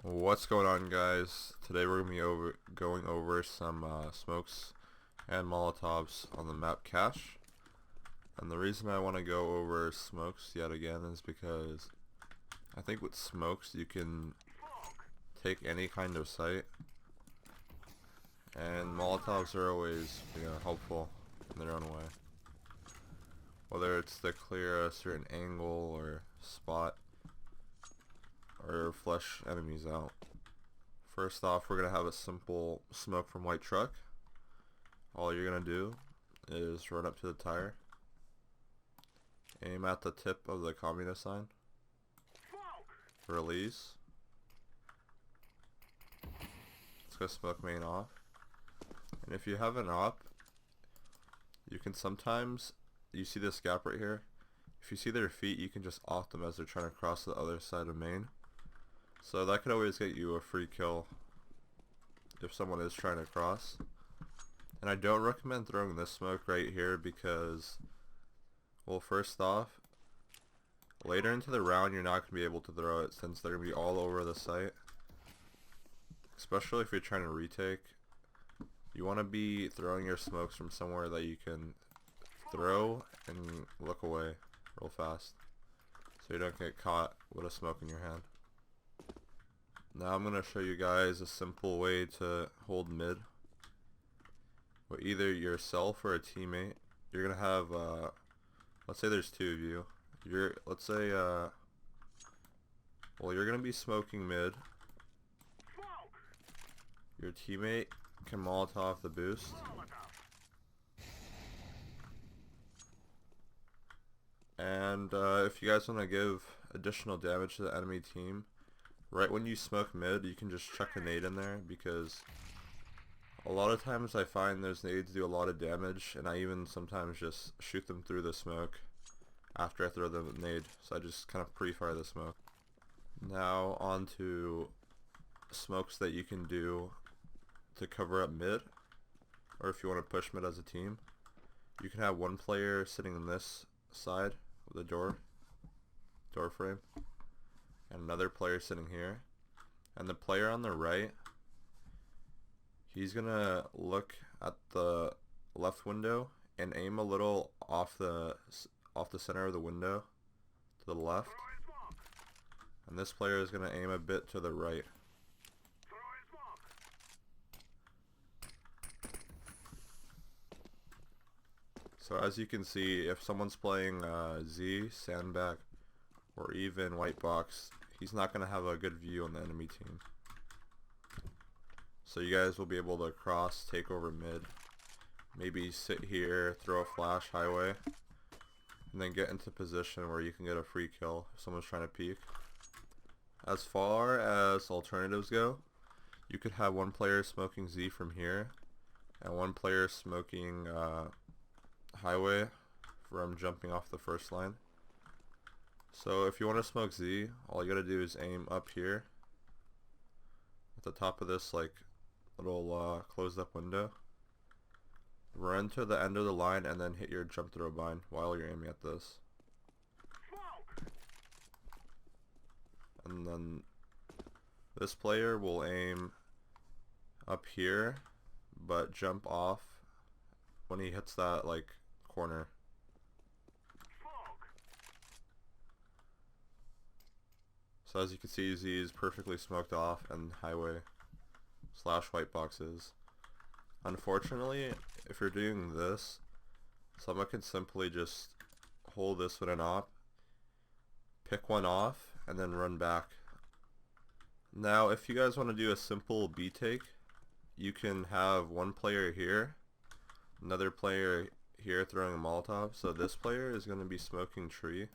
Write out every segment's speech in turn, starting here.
What's going on, guys? Today we're going to be going over some smokes and molotovs on the map cache. And the reason I want to go over smokes yet again is because I think with smokes you can take any kind of site, and molotovs are always, helpful in their own way. Whether it's to clear a certain angle or spot or flush enemies out. First off, we're going to have a simple smoke from white truck. All you're going to do is run up to the tire, aim at the tip of the communist sign, release. Let's go smoke main off. And if you have an op, you can sometimes, you see this gap right here, if you see their feet, you can just off them as they're trying to cross to the other side of main. So that could always get you a free kill if someone is trying to cross. And I don't recommend throwing this smoke right here because, well, first off, later into the round you're not going to be able to throw it since they're going to be all over the site. Especially if you're trying to retake. You want to be throwing your smokes from somewhere that you can throw and look away real fast, so you don't get caught with a smoke in your hand. Now I'm going to show you guys a simple way to hold mid with either yourself or a teammate. You're going to have, let's say there's two of you. Let's say, well, you're going to be smoking mid. Your teammate can Molotov the boost. And if you guys want to give additional damage to the enemy team, right when you smoke mid, you can just chuck a nade in there, because a lot of times I find those nades do a lot of damage, and I even sometimes just shoot them through the smoke after I throw the nade. So I just kind of pre-fire the smoke. Now on to smokes that you can do to cover up mid, or if you want to push mid as a team. You can have one player sitting on this side of the door frame, and another player sitting here, and the player on the right, he's gonna look at the left window and aim a little off the center of the window to the left, and this player is gonna aim a bit to the right. So as you can see, if someone's playing Z, Sandbag, or even Whitebox, he's not going to have a good view on the enemy team. So you guys will be able to cross, take over mid, maybe sit here, throw a flash highway, and then get into position where you can get a free kill if someone's trying to peek. As far as alternatives go, you could have one player smoking Z from here, and one player smoking highway from jumping off the first line. So if you want to smoke Z, all you gotta do is aim up here at the top of this like little closed up window, run to the end of the line, and then hit your jump throw bind while you're aiming at this. And then this player will aim up here but jump off when he hits that like corner. So as you can see, Z is perfectly smoked off, and highway / white boxes. Unfortunately, if you're doing this, someone can simply just hold this with an op, pick one off, and then run back. Now if you guys want to do a simple B take, you can have one player here, another player here throwing a Molotov. So this player is going to be smoking tree,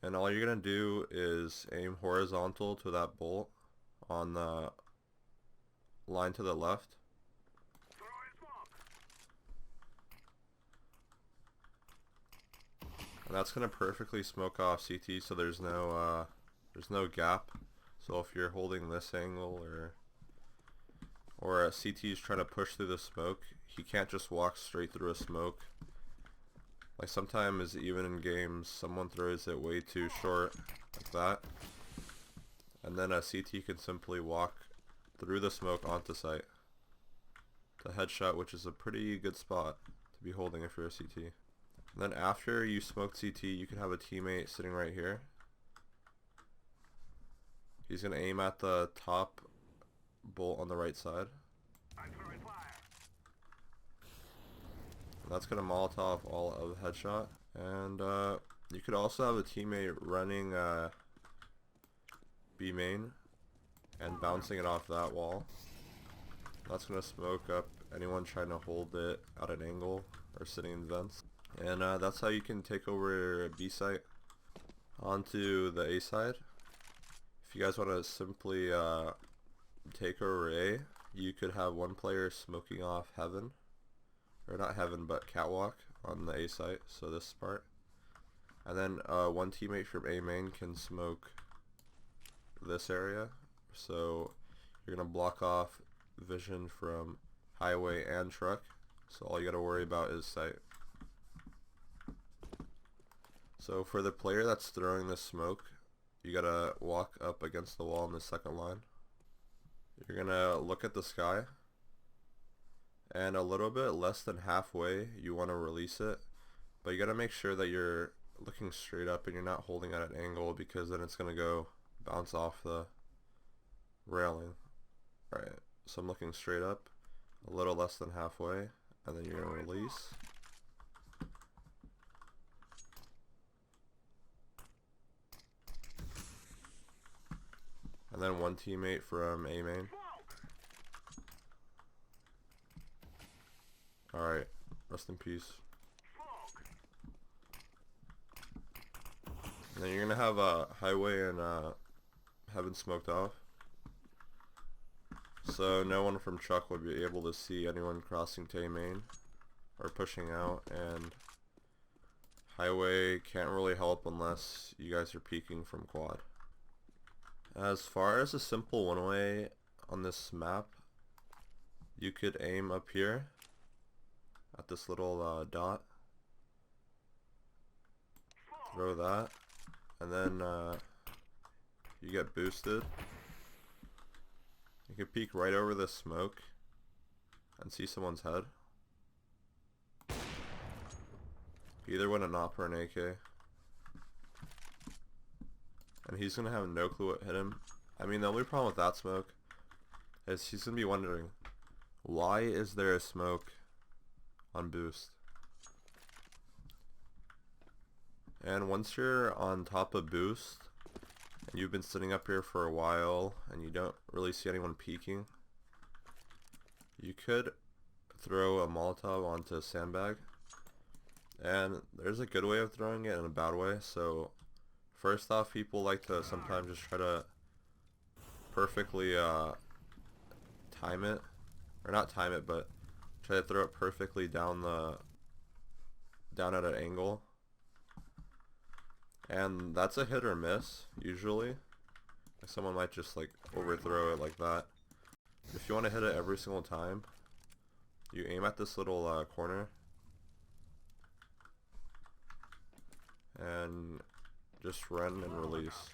and all you're going to do is aim horizontal to that bolt on the line to the left. And that's going to perfectly smoke off CT, so there's no gap. So if you're holding this angle, or a CT is trying to push through the smoke, he can't just walk straight through a smoke. Like sometimes even in games someone throws it way too short like that, and then a CT can simply walk through the smoke onto site. The headshot, which is a pretty good spot to be holding if you're a CT. And then after you smoke CT, you can have a teammate sitting right here. He's going to aim at the top bolt on the right side. And that's going to Molotov all of the headshot. And you could also have a teammate running B main and bouncing it off that wall. That's going to smoke up anyone trying to hold it at an angle or sitting in vents. And that's how you can take over B site onto the A side. If you guys want to simply take over A, you could have one player smoking off heaven, or not heaven but Catwalk on the A site, so this part. And then one teammate from A main can smoke this area, so you're going to block off vision from highway and truck, so all you got to worry about is sight. So for the player that's throwing the smoke, you gotta walk up against the wall in the second line. You're gonna look at the sky, and a little bit less than halfway you want to release it, but you gotta make sure that you're looking straight up and you're not holding at an angle, because then it's gonna go bounce off the railing. Alright, so I'm looking straight up, a little less than halfway, and then you're gonna release. And then one teammate from A main. Alright, rest in peace. And then you're gonna have a highway and heaven smoked off, so no one from truck would be able to see anyone crossing to A main or pushing out, and highway can't really help unless you guys are peeking from quad. As far as a simple one-way on this map, you could aim up here at this little dot, throw that, and then you get boosted. You can peek right over the smoke and see someone's head. Either with an op or an AK. And he's going to have no clue what hit him. I mean, the only problem with that smoke is he's going to be wondering, why is there a smoke on boost? And once you're on top of boost, and you've been sitting up here for a while, and you don't really see anyone peeking, you could throw a Molotov onto a sandbag. And there's a good way of throwing it and a bad way, so first off, people like to sometimes just try to perfectly time it, or not time it, but try to throw it perfectly down at an angle, and that's a hit or miss usually. Someone might just like overthrow it like that. If you want to hit it every single time, you aim at this little corner and just run and release.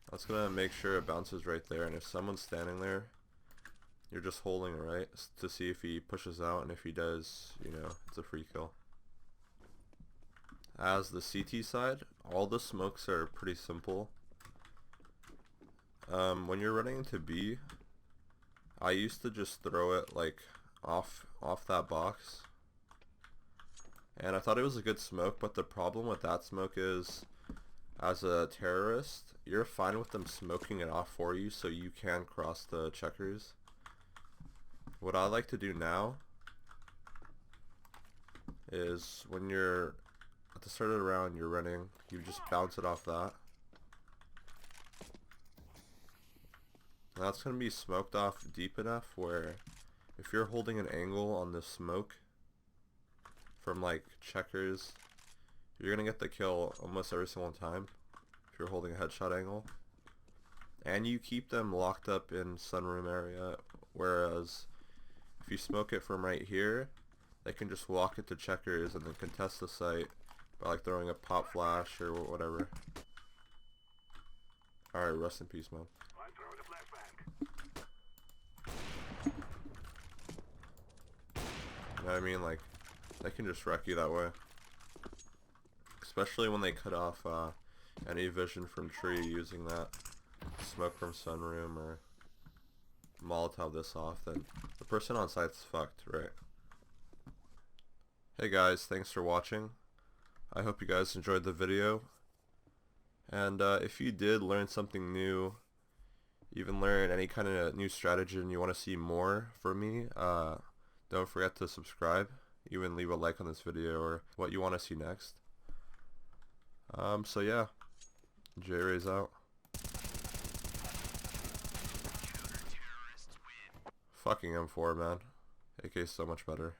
That's gonna make sure it bounces right there, and if someone's standing there, you're just holding it right to see if he pushes out, and if he does, you know, it's a free kill. As the CT side, all the smokes are pretty simple. When you're running into B, I used to just throw it like off that box, and I thought it was a good smoke, but the problem with that smoke is, as a terrorist, you're fine with them smoking it off for you so you can cross the checkers. What I like to do now is when you're at the start of the round, you're running, you just bounce it off that. And that's going to be smoked off deep enough where if you're holding an angle on the smoke from like checkers, you're going to get the kill almost every single time if you're holding a headshot angle. And you keep them locked up in sunroom area, whereas if you smoke it from right here, they can just walk it to checkers and then contest the site by like throwing a pop flash or whatever. Alright, rest in peace, man. You know what I mean? Like, they can just wreck you that way. Especially when they cut off any vision from tree using that smoke from sunroom or Molotov this off, then the person on site's fucked, right? Hey guys, thanks for watching. I hope you guys enjoyed the video. And if you did learn something new, even learn any kind of new strategy and you want to see more from me, don't forget to subscribe. Even leave a like on this video or what you want to see next. So yeah, J-Ray's out. Fucking M4, man. AK's so much better.